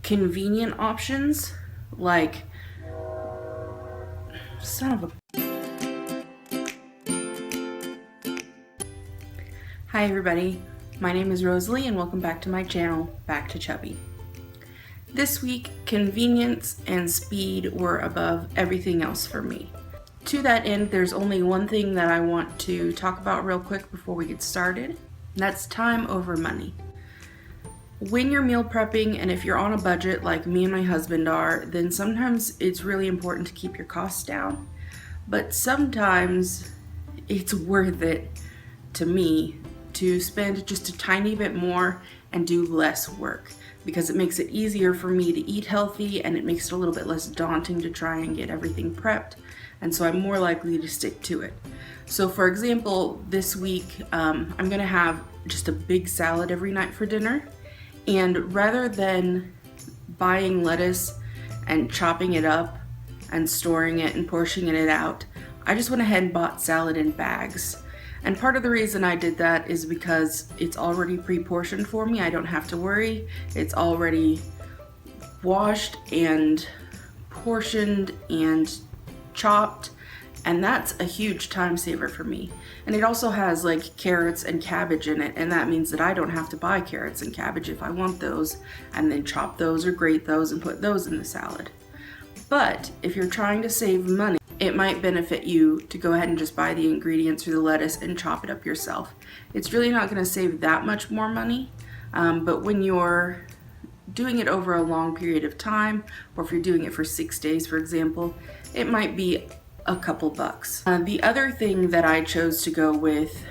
convenient options like son of a Hi everybody, my name is Rosalie and welcome back to my channel, Back to Chubby. This week, convenience and speed were above everything else for me. To that end, there's only one thing that I want to talk about real quick before we get started, and that's time over money. When you're meal prepping and if you're on a budget like me and my husband are, then sometimes it's really important to keep your costs down, but sometimes it's worth it to me to spend just a tiny bit more and do less work because it makes it easier for me to eat healthy and it makes it a little bit less daunting to try and get everything prepped, and so I'm more likely to stick to it. So for example, this week I'm gonna have just a big salad every night for dinner, and rather than buying lettuce and chopping it up and storing it and portioning it out, I just went ahead and bought salad in bags. And part of the reason I did that is because it's already pre-portioned for me. I don't have to worry. It's already washed and portioned and chopped, and that's a huge time saver for me. And it also has like carrots and cabbage in it, and that means that I don't have to buy carrots and cabbage if I want those and then chop those or grate those and put those in the salad. But if you're trying to save money, it might benefit you to go ahead and just buy the ingredients for the lettuce and chop it up yourself. It's really not going to save that much more money, but when you're doing it over a long period of time, or if you're doing it for 6 days, for example, it might be a couple bucks. The other thing that I chose to go with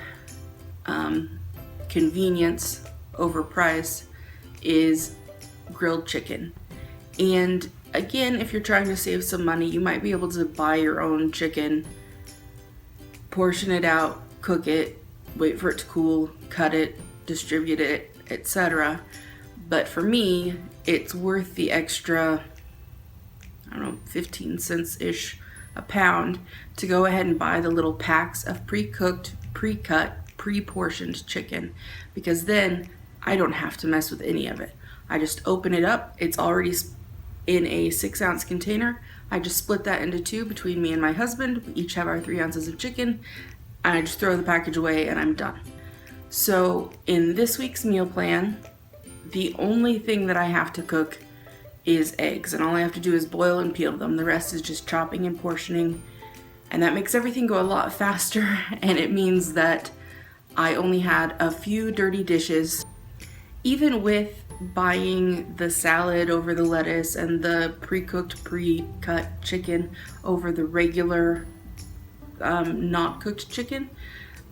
convenience over price is grilled chicken. And again, if you're trying to save some money, you might be able to buy your own chicken, portion it out, cook it, wait for it to cool, cut it, distribute it, etc. But for me, it's worth the extra, 15 cents-ish a pound to go ahead and buy the little packs of pre-cooked, pre-cut, pre-portioned chicken, because then I don't have to mess with any of it. I just open it up, it's already in a 6-ounce container. I just split that into two between me and my husband. We each have our 3 ounces of chicken. I just throw the package away and I'm done. So in this week's meal plan, the only thing that I have to cook is eggs, and all I have to do is boil and peel them. The rest is just chopping and portioning, and that makes everything go a lot faster, and it means that I only had a few dirty dishes. Even with buying the salad over the lettuce and the pre-cooked, pre-cut chicken over the regular not cooked chicken,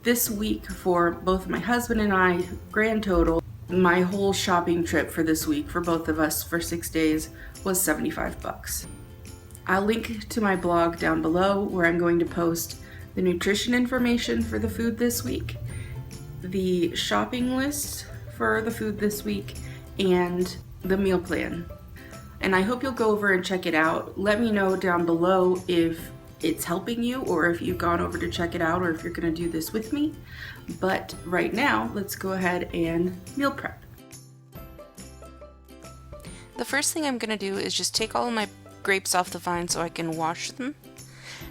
this week for both my husband and I, grand total, my whole shopping trip for this week for both of us for 6 days was $75. I'll link to my blog down below where I'm going to post the nutrition information for the food this week, the shopping list for the food this week, and the meal plan. And I hope you'll go over and check it out. Let me know down below if it's helping you, or if you've gone over to check it out, or if you're going to do this with me. But right now, let's go ahead and meal prep. The first thing I'm going to do is just take all of my grapes off the vine so I can wash them.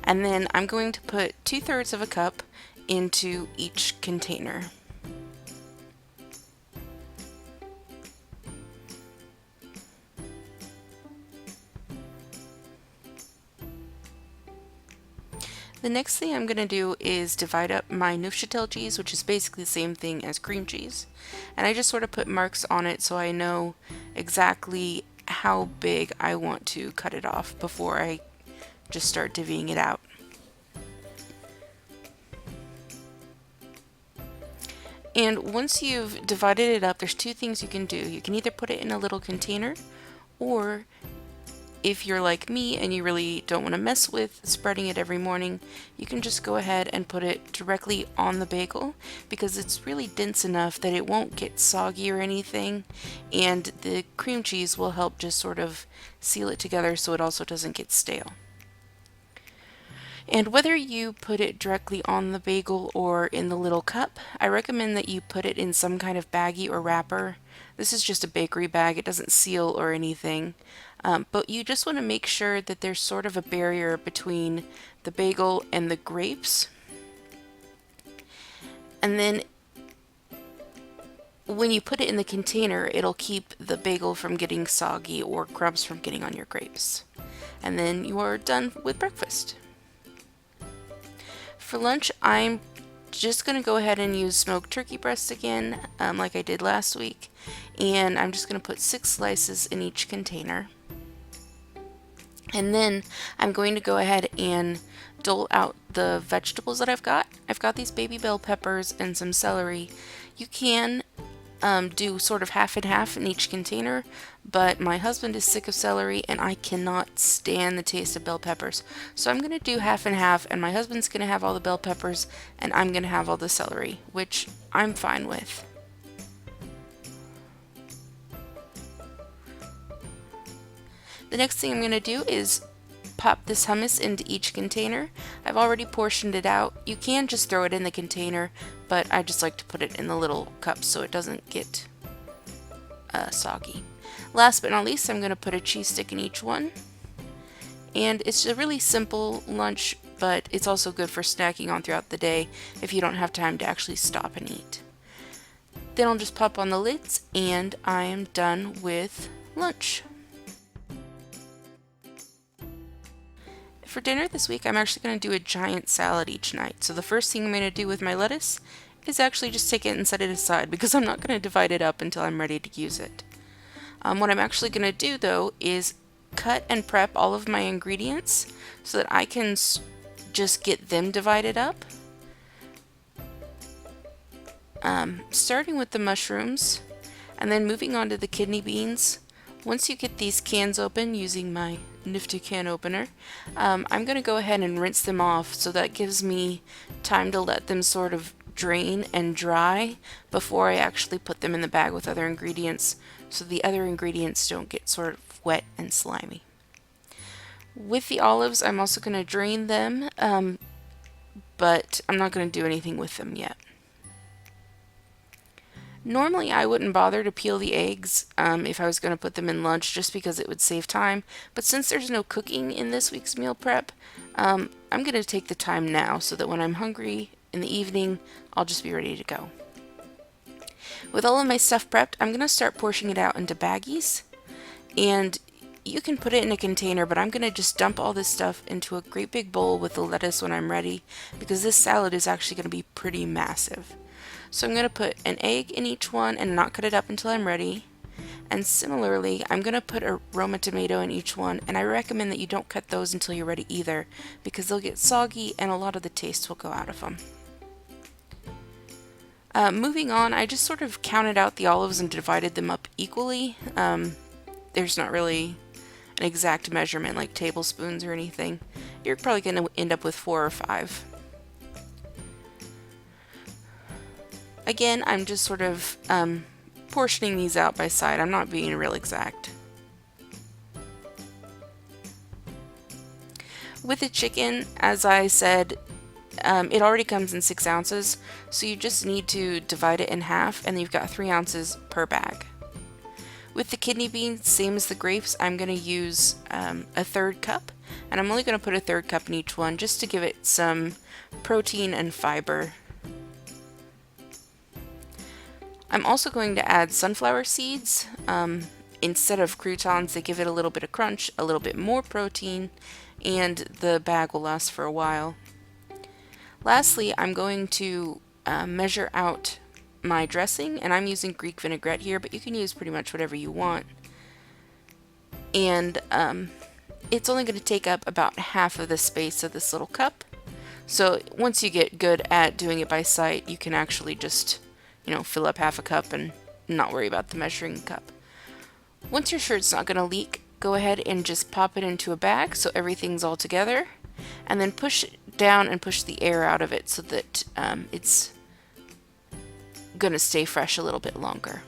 And then I'm going to put 2/3 of a cup into each container. The next thing I'm going to do is divide up my Neufchâtel cheese, which is basically the same thing as cream cheese. And I just sort of put marks on it so I know exactly how big I want to cut it off before I just start divvying it out. And once you've divided it up, there's two things you can do. You can either put it in a little container, or if you're like me and you really don't want to mess with spreading it every morning, you can just go ahead and put it directly on the bagel, because it's really dense enough that it won't get soggy or anything, and the cream cheese will help just sort of seal it together so it also doesn't get stale. And whether you put it directly on the bagel or in the little cup, I recommend that you put it in some kind of baggie or wrapper. This is just a bakery bag, it doesn't seal or anything. But you just want to make sure that there's sort of a barrier between the bagel and the grapes. And then when you put it in the container, it'll keep the bagel from getting soggy or crumbs from getting on your grapes. And then you are done with breakfast. For lunch, I'm just going to go ahead and use smoked turkey breast again, like I did last week. And I'm just going to put 6 slices in each container. And then I'm going to go ahead and dole out the vegetables that I've got. I've got these baby bell peppers and some celery. You can do sort of half and half in each container, but my husband is sick of celery and I cannot stand the taste of bell peppers. So I'm going to do half and half, and my husband's going to have all the bell peppers and I'm going to have all the celery, which I'm fine with. The next thing I'm going to do is pop this hummus into each container. I've already portioned it out. You can just throw it in the container, but I just like to put it in the little cups so it doesn't get soggy. Last but not least, I'm going to put a cheese stick in each one. And it's a really simple lunch, but it's also good for snacking on throughout the day if you don't have time to actually stop and eat. Then I'll just pop on the lids and I am done with lunch. For dinner this week, I'm actually going to do a giant salad each night. So the first thing I'm going to do with my lettuce is actually just take it and set it aside, because I'm not going to divide it up until I'm ready to use it. What I'm actually going to do though is cut and prep all of my ingredients so that I can just get them divided up. Starting with the mushrooms and then moving on to the kidney beans. Once you get these cans open using my nifty can opener, I'm going to go ahead and rinse them off, so that gives me time to let them sort of drain and dry before I actually put them in the bag with other ingredients, so the other ingredients don't get sort of wet and slimy. With the olives, I'm also going to drain them, but I'm not going to do anything with them yet. Normally I wouldn't bother to peel the eggs if I was going to put them in lunch, just because it would save time, but since there's no cooking in this week's meal prep, I'm going to take the time now so that when I'm hungry in the evening, I'll just be ready to go. With all of my stuff prepped, I'm going to start portioning it out into baggies, and you can put it in a container, but I'm going to just dump all this stuff into a great big bowl with the lettuce when I'm ready, because this salad is actually going to be pretty massive. So I'm going to put an egg in each one and not cut it up until I'm ready. And similarly, I'm going to put a Roma tomato in each one, and I recommend that you don't cut those until you're ready either, because they'll get soggy and a lot of the taste will go out of them. Moving on, I just sort of counted out the olives and divided them up equally. There's not really an exact measurement like tablespoons or anything. You're probably going to end up with 4 or 5. Again, I'm just sort of portioning these out by side. I'm not being real exact. With the chicken, as I said, it already comes in 6 ounces, so you just need to divide it in half, and you've got 3 ounces per bag. With the kidney beans, same as the grapes, I'm going to use a 1/3 cup, and I'm only going to put a 1/3 cup in each one just to give it some protein and fiber. I'm also going to add sunflower seeds. Instead of croutons, they give it a little bit of crunch, a little bit more protein, and the bag will last for a while. Lastly, I'm going to measure out my dressing, and I'm using Greek vinaigrette here, but you can use pretty much whatever you want. And it's only going to take up about half of the space of this little cup. So once you get good at doing it by sight, you can actually just fill up half a cup and not worry about the measuring cup. Once you're sure it's not going to leak, go ahead and just pop it into a bag so everything's all together, and then push it down and push the air out of it so that it's going to stay fresh a little bit longer.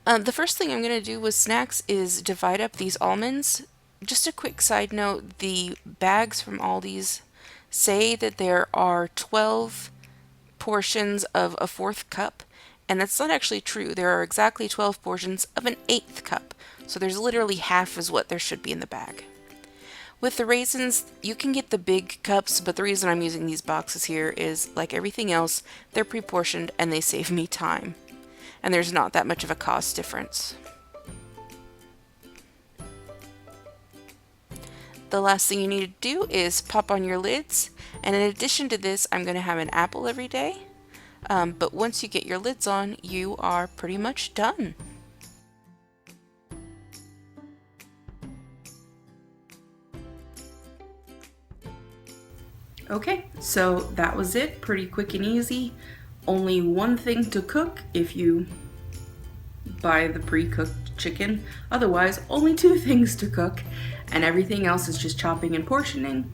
The first thing I'm going to do with snacks is divide up these almonds. just a quick side note, the bags from Aldi's say that there are 12 portions of a fourth cup, and that's not actually true. There are exactly 12 portions of an eighth cup, so there's literally half as what there should be in the bag. With the raisins, you can get the big cups, but the reason I'm using these boxes here is, like everything else, they're pre-portioned and they save me time. And there's not that much of a cost difference. The last thing you need to do is pop on your lids, and in addition to this, I'm going to have an apple every day. But once you get your lids on, you are pretty much done. Okay, so that was it. Pretty quick and easy. Only one thing to cook if you buy the pre-cooked chicken. Otherwise, only 2 things to cook, and everything else is just chopping and portioning,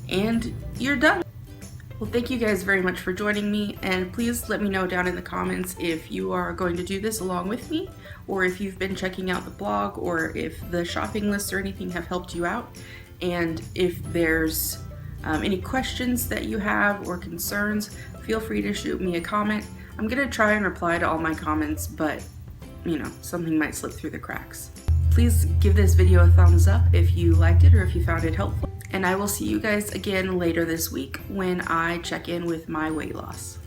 and you're done. Well, thank you guys very much for joining me, and please let me know down in the comments if you are going to do this along with me, or if you've been checking out the blog, or if the shopping lists or anything have helped you out, and if there's any questions that you have or concerns, feel free to shoot me a comment. I'm gonna try and reply to all my comments, but you know, something might slip through the cracks. Please give this video a thumbs up if you liked it or if you found it helpful. And I will see you guys again later this week when I check in with my weight loss.